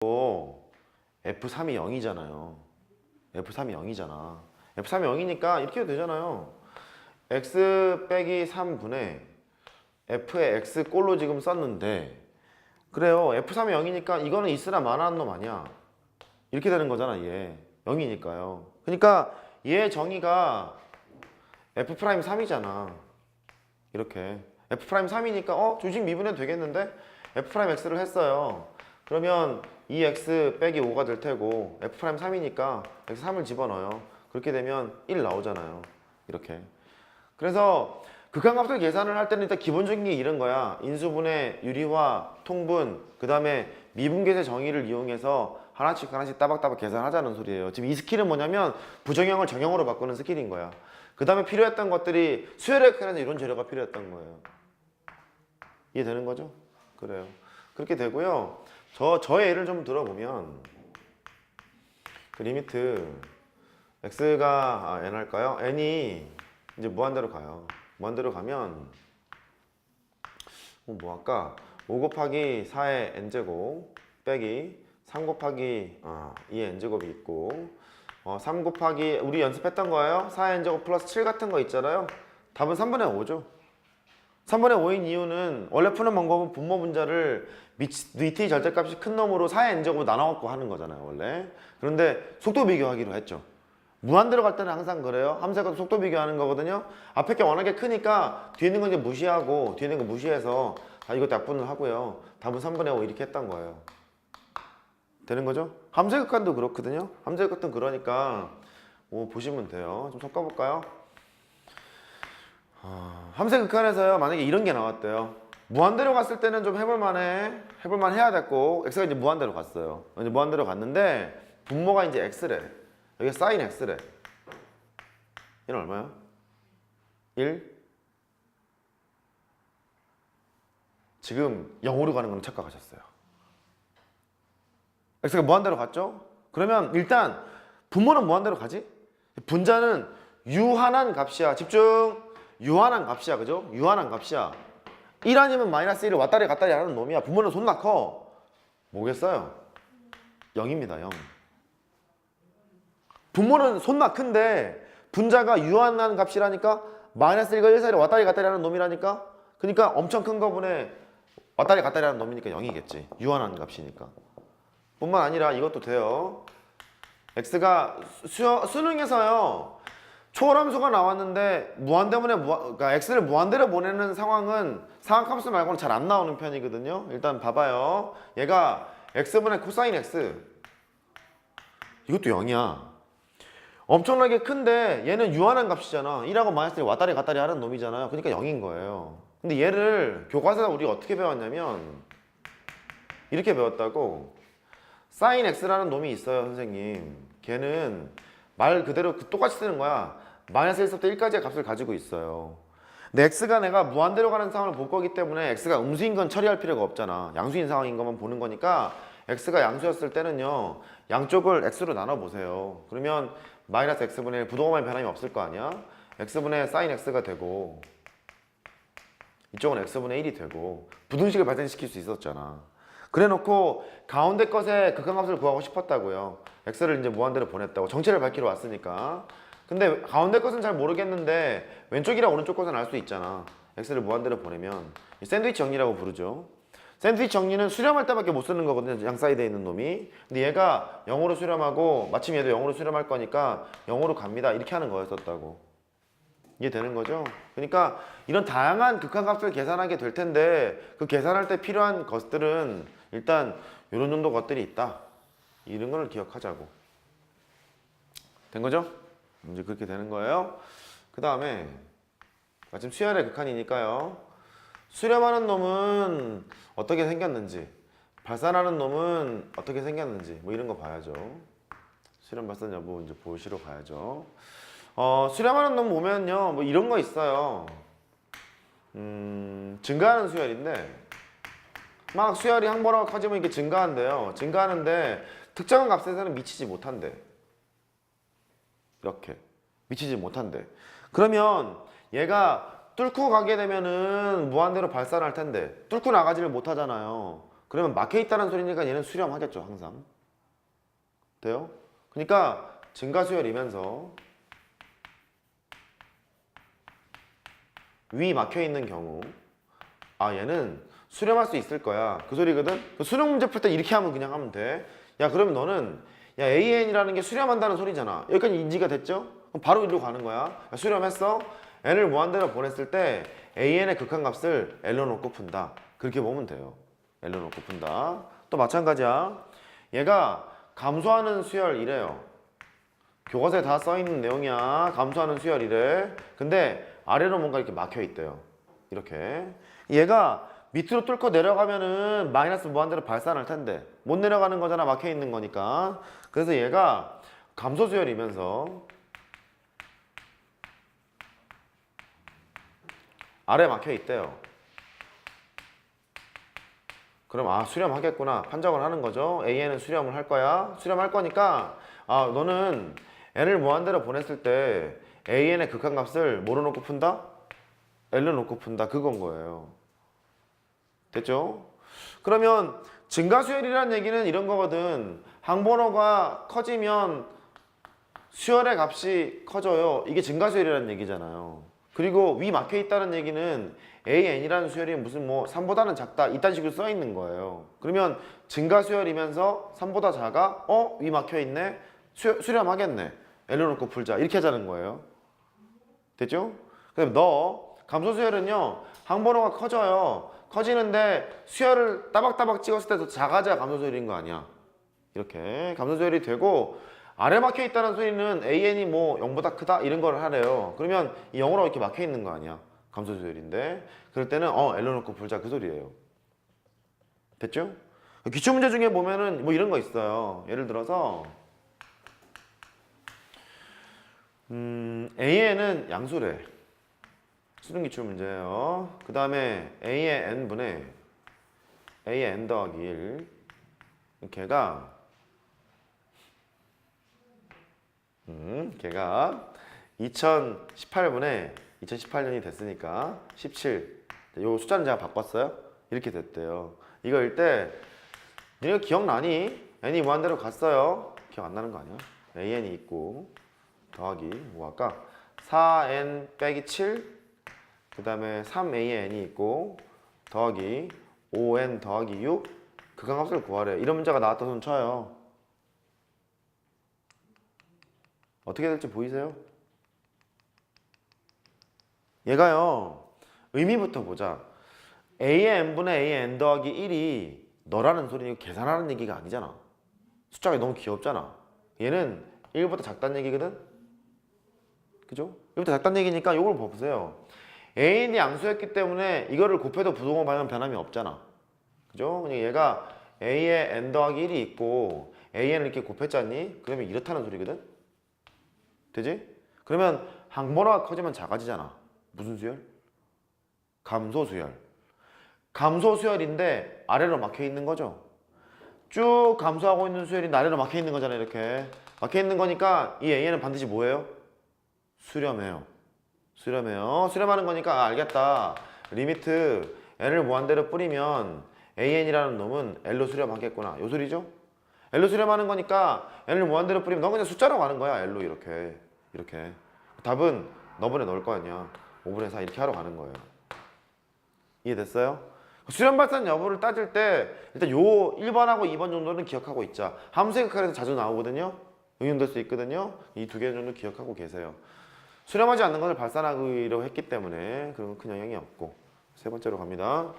F3이 0이잖아요. F3이 0이잖아. F3이 0이니까 이렇게 해도 되잖아요. X 빼기 3분의 F의 X 꼴로 지금 썼는데, 그래요. F3이 0이니까 이거는 있으나 마나한 놈 아니야. 이렇게 되는 거잖아, 얘. 0이니까요. 그러니까 얘 정의가 F'3이잖아. 이렇게. F'3이니까 조직 미분해도 되겠는데? F'X를 했어요. 그러면 2X 빼기 5가 될 테고 F'3이니까 X3을 집어넣어요. 그렇게 되면 1 나오잖아요. 이렇게. 그래서 극한값을 계산을 할 때는 일단 기본적인 게 이런 거야. 인수분해, 유리화, 통분, 그 다음에 미분계세 정의를 이용해서 하나씩 따박따박 계산하자는 소리예요. 지금 이 스킬은 뭐냐면 부정형을 정형으로 바꾸는 스킬인 거야. 그 다음에 필요했던 것들이 수열의 극한에서 이런 재료가 필요했던 거예요. 이해되는 거죠? 그래요. 그렇게 되고요. 저의 예를 좀 들어보면 그 리미트 x가 n 할까요? n이 이제 무한대로 가요. 무한대로 가면 뭐 할까? 5 곱하기 4의 n제곱 빼기 3 곱하기 2의 n제곱이 있고 3 곱하기 우리 연습했던 거예요. 4의 n제곱 플러스 7 같은 거 있잖아요. 답은 3분의 5죠. 3분의 5인 이유는 원래 푸는 방법은 분모 분자를 밑의 절대값이 큰 놈으로 4의 n제곱으로 나눠갖고 하는 거잖아요, 원래. 그런데 속도 비교하기로 했죠. 무한대로 갈 때는 항상 그래요. 함수가 속도 비교하는 거거든요. 앞에 게 워낙에 크니까 뒤에 있는 건 이제 무시하고 뒤에 있는 거 무시해서 이것도 약분을 하고요. 답은 3분의 5 이렇게 했던 거예요. 되는 거죠? 함수의 극한도 그렇거든요. 함수의 극한도 그러니까 보시면 돼요. 좀 섞어볼까요? 함수의 극한에서요, 만약에 이런 게 나왔대요. 무한대로 갔을 때는 좀 해볼만 해야 됐고, x가 이제 무한대로 갔어요. 이제 무한대로 갔는데, 분모가 이제 x래. 여기 사인 x래. 얘는 얼마야? 1? 지금 0으로 가는 건 착각하셨어요. x가 무한대로 갔죠? 그러면 일단 분모는 무한대로 가지? 분자는 유한한 값이야. 집중! 유한한 값이야. 그죠? 유한한 값이야. 1 아니면 마이너스 1을 왔다리 갔다리 하는 놈이야. 분모는 존나 커. 뭐겠어요? 0입니다. 0. 분모는 존나 큰데 분자가 유한한 값이라니까 마이너스 1과 1 사이를 왔다리 갔다리 하는 놈이라니까. 그러니까 엄청 큰 거분에 왔다리 갔다리 하는 놈이니까 0이겠지. 유한한 값이니까. 뿐만 아니라 이것도 돼요. x가 수능에서요. 초월함수가 나왔는데 그러니까 x를 무한대로 보내는 상황은 상한함수 말고는 잘 안 나오는 편이거든요. 일단 봐봐요. 얘가 x분의 코사인 x 이것도 0이야. 엄청나게 큰데 얘는 유한한 값이잖아. 1하고 마이너스 1 왔다리 갔다리 하는 놈이잖아요. 그러니까 0인 거예요. 근데 얘를 교과서에서 우리가 어떻게 배웠냐면 이렇게 배웠다고. 사인 x라는 놈이 있어요, 선생님. 걔는 말 그대로 똑같이 쓰는 거야. 마이너스 1서부터 1까지의 값을 가지고 있어요. 근데 x가 내가 무한대로 가는 상황을 볼 거기 때문에 x가 음수인 건 처리할 필요가 없잖아. 양수인 상황인 것만 보는 거니까 x가 양수였을 때는요. 양쪽을 x로 나눠보세요. 그러면 마이너스 x분의 1 부동호만의 변함이 없을 거 아니야? x분의 사인 x가 되고 이쪽은 x분의 1이 되고 부등식을 발생시킬 수 있었잖아. 그래놓고 가운데 것의 극한값을 구하고 싶었다고요. x를 이제 무한대로 보냈다고. 정체를 밝히러 왔으니까. 근데 가운데 것은 잘 모르겠는데 왼쪽이랑 오른쪽 것은 알 수 있잖아. x를 무한대로 보내면 샌드위치 정리라고 부르죠. 샌드위치 정리는 수렴할 때밖에 못 쓰는 거거든요. 양 사이드에 있는 놈이. 근데 얘가 0으로 수렴하고 마침 얘도 0으로 수렴할 거니까 0으로 갑니다. 이렇게 하는 거였었다고. 이해되는 거죠? 그러니까 이런 다양한 극한값을 계산하게 될 텐데 그 계산할 때 필요한 것들은 일단 이런 정도 것들이 있다. 이런 걸 기억하자고. 된 거죠? 이제 그렇게 되는 거예요. 그 다음에 마침 수열의 극한이니까요. 수렴하는 놈은 어떻게 생겼는지, 발산하는 놈은 어떻게 생겼는지 뭐 이런 거 봐야죠. 수렴 발산 여부 이제 보시러 가야죠. 수렴하는 놈 보면요, 뭐 이런 거 있어요. 증가하는 수열인데 막 수열이 항보라고 커지면 이게 증가한대요. 증가하는데 특정한 값에서는 미치지 못한대. 이렇게 미치지 못한대. 그러면 얘가 뚫고 가게 되면은 무한대로 발산할 텐데 뚫고 나가지를 못하잖아요. 그러면 막혀 있다는 소리니까 얘는 수렴하겠죠, 항상. 돼요? 그러니까 증가수열이면서 위 막혀 있는 경우 아 얘는 수렴할 수 있을 거야 그 소리거든. 수능 문제 풀 때 이렇게 하면 그냥 하면 돼. 야 그러면 너는 야 AN이라는 게 수렴한다는 소리잖아. 여기까지 인지가 됐죠? 그럼 바로 이리로 가는 거야. 야, 수렴했어? n을 무한대로 보냈을 때 AN의 극한값을 L로 놓고 푼다. 그렇게 보면 돼요. L로 놓고 푼다. 또 마찬가지야. 얘가 감소하는 수열 이래요. 교과서에 다 써있는 내용이야. 감소하는 수열이래. 근데 아래로 뭔가 이렇게 막혀 있대요. 이렇게. 얘가 밑으로 뚫고 내려가면은 마이너스 무한대로 발산할 텐데 못 내려가는 거잖아. 막혀 있는 거니까. 그래서 얘가 감소 수열이면서 아래 막혀 있대요. 그럼 아 수렴하겠구나 판정을 하는 거죠. AN은 수렴을 할 거야. 수렴할 거니까 아 너는 n을 무한대로 보냈을 때 AN의 극한값을 뭐로 놓고 푼다? L로 놓고 푼다. 그건 거예요. 됐죠? 그러면 증가수열이라는 얘기는 이런 거거든. 항번호가 커지면 수열의 값이 커져요. 이게 증가수열이라는 얘기잖아요. 그리고 위 막혀 있다는 얘기는 AN이라는 수열이 무슨 뭐 3보다는 작다 이딴 식으로 써 있는 거예요. 그러면 증가수열이면서 3보다 작아? 위 막혀 있네? 수렴하겠네. L로 놓고 풀자. 이렇게 하자는 거예요. 됐죠? 그럼 너 감소수열은요 항번호가 커져요. 커지는데 수열을 따박따박 찍었을 때 더 작아져야 감소수열인 거 아니야. 이렇게 감소수열이 되고 아래 막혀 있다는 소리는 AN이 뭐 0보다 크다 이런 걸 하래요. 그러면 이 0으로 이렇게 막혀 있는 거 아니야. 감소수열인데 그럴 때는 L로 놓고 풀자 그 소리예요. 됐죠? 기출문제 중에 보면은 뭐 이런 거 있어요. 예를 들어서 AN은 양수래. 수능 기출 문제예요. 그 다음에 A의 n분의 A의 n 더하기 1 걔가 걔가 2018분에 2018년이 됐으니까 17. 요 숫자는 제가 바꿨어요. 이렇게 됐대요. 이거일 때 너네가 기억나니? n이 무한대로 갔어요. 기억 안 나는 거 아니야? an이 있고 더하기 뭐 할까? 4n 빼기 7 그 다음에 3an이 있고 더하기 5n 더하기 6 극한값을 구하래. 이런 문제가 나왔다 손 쳐요. 어떻게 될지 보이세요? 얘가요 의미부터 보자. a의 n분의 a의 n 더하기 1이 너라는 소리는 계산하는 얘기가 아니잖아. 숫자가 너무 귀엽잖아. 얘는 1보다 작다는 얘기거든? 그죠? 1보다 작다는 얘기니까 이걸 보세요. AN이 양수였기 때문에 이거를 곱해도 부동호 방향 변함이 없잖아. 그죠? 그냥 얘가 A의 n 더하기 1이 있고 AN을 이렇게 곱했잖니? 그러면 이렇다는 소리거든? 되지? 그러면 항번호가 커지면 작아지잖아. 무슨 수열? 감소수열. 감소수열인데 아래로 막혀 있는 거죠. 쭉 감소하고 있는 수열이 아래로 막혀 있는 거잖아. 이렇게 막혀 있는 거니까 이 AN은 반드시 뭐예요? 수렴해요. 수렴해요. 수렴하는 거니까 알겠다. 리미트 n을 무한대로 뿌리면 AN이라는 놈은 L로 수렴하겠구나. 요 소리죠? L로 수렴하는 거니까 n을 무한대로 뿌리면 넌 그냥 숫자로 가는 거야. L로 이렇게. 이렇게. 답은 너번에 넣을 거 아니야. 5분의 4 이렇게 하러 가는 거예요. 이해됐어요? 수렴 발산 여부를 따질 때 일단 요 1번하고 2번 정도는 기억하고 있자. 함수 생각하려서 자주 나오거든요. 응용될 수 있거든요. 이 두 개 정도 기억하고 계세요. 수렴하지 않는 것을 발산하기로 했기 때문에 그런 큰 영향이 없고. 세 번째로 갑니다.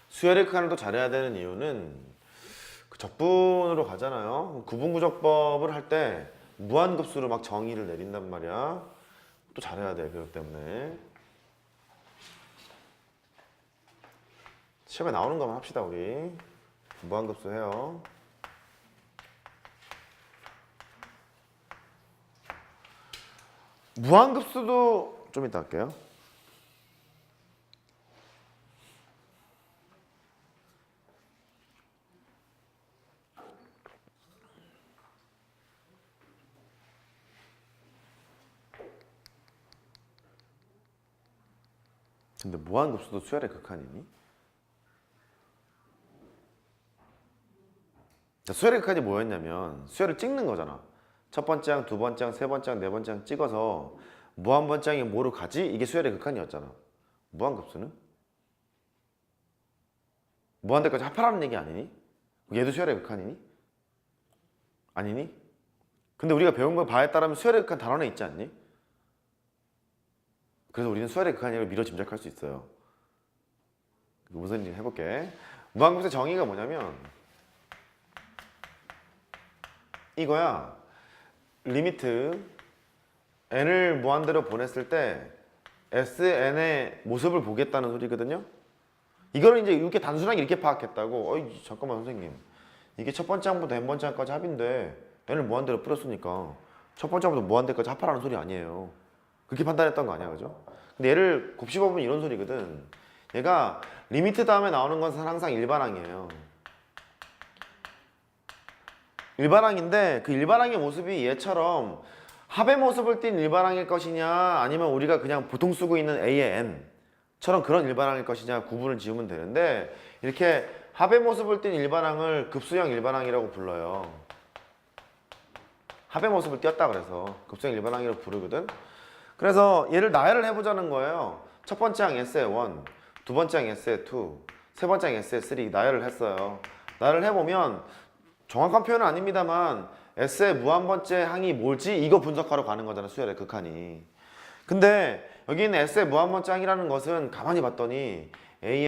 수열의 극한을 또 잘해야 되는 이유는 그 적분으로 가잖아요. 구분구적법을 할 때 무한급수로 막 정의를 내린단 말이야. 또 잘해야 돼. 그렇기 때문에 시험에 나오는 것만 합시다. 우리 무한급수 해요. 무한급수도 좀 이따 할게요. 근데 무한급수도 수열의 극한이니? 수열의 극한이 뭐였냐면 수열을 찍는 거잖아. 첫 번째 항, 두 번째 항, 세 번째 항, 네 번째 항 찍어서 무한번째 항이 뭐로 가지? 이게 수열의 극한이었잖아. 무한급수는? 무한대까지 합하라는 얘기 아니니? 얘도 수열의 극한이니? 아니니? 근데 우리가 배운 거 바에 따르면 수열의 극한 단원에 있지 않니? 그래서 우리는 수열의 극한이라고 미뤄 짐작할 수 있어요. 무슨 일 해볼게. 무한급수의 정의가 뭐냐면 이거야. 리미트 n을 무한대로 보냈을 때 sn의 모습을 보겠다는 소리거든요. 이거를 이제 이렇게 단순하게 이렇게 파악했다고. 어이 잠깐만 선생님, 이게 첫 번째 항부터 n 번째 항까지 합인데 n을 무한대로 뿌렸으니까 첫 번째 항부터 무한대까지 합하라는 소리 아니에요. 그렇게 판단했던 거 아니야, 그죠? 근데 얘를 곱씹어보면 이런 소리거든. 얘가 리미트 다음에 나오는 것은 항상 일반항이에요. 일반항인데 그 일반항의 모습이 얘처럼 합의 모습을 띈 일반항일 것이냐, 아니면 우리가 그냥 보통 쓰고 있는 a의 n처럼 그런 일반항일 것이냐 구분을 지으면 되는데, 이렇게 합의 모습을 띈 일반항을 급수형 일반항이라고 불러요. 합의 모습을 띄었다 그래서 급수형 일반항이라고 부르거든. 그래서 얘를 나열을 해보자는 거예요. 첫 번째 항 S의 1, 두 번째 항 S의 2, 세 번째 항 S의 3 나열을 했어요. 나열을 해보면 정확한 표현은 아닙니다만 S의 무한번째 항이 뭘지 이거 분석하러 가는 거잖아, 수열의 극한이. 근데 여기 있는 S의 무한번째 항이라는 것은 가만히 봤더니 A의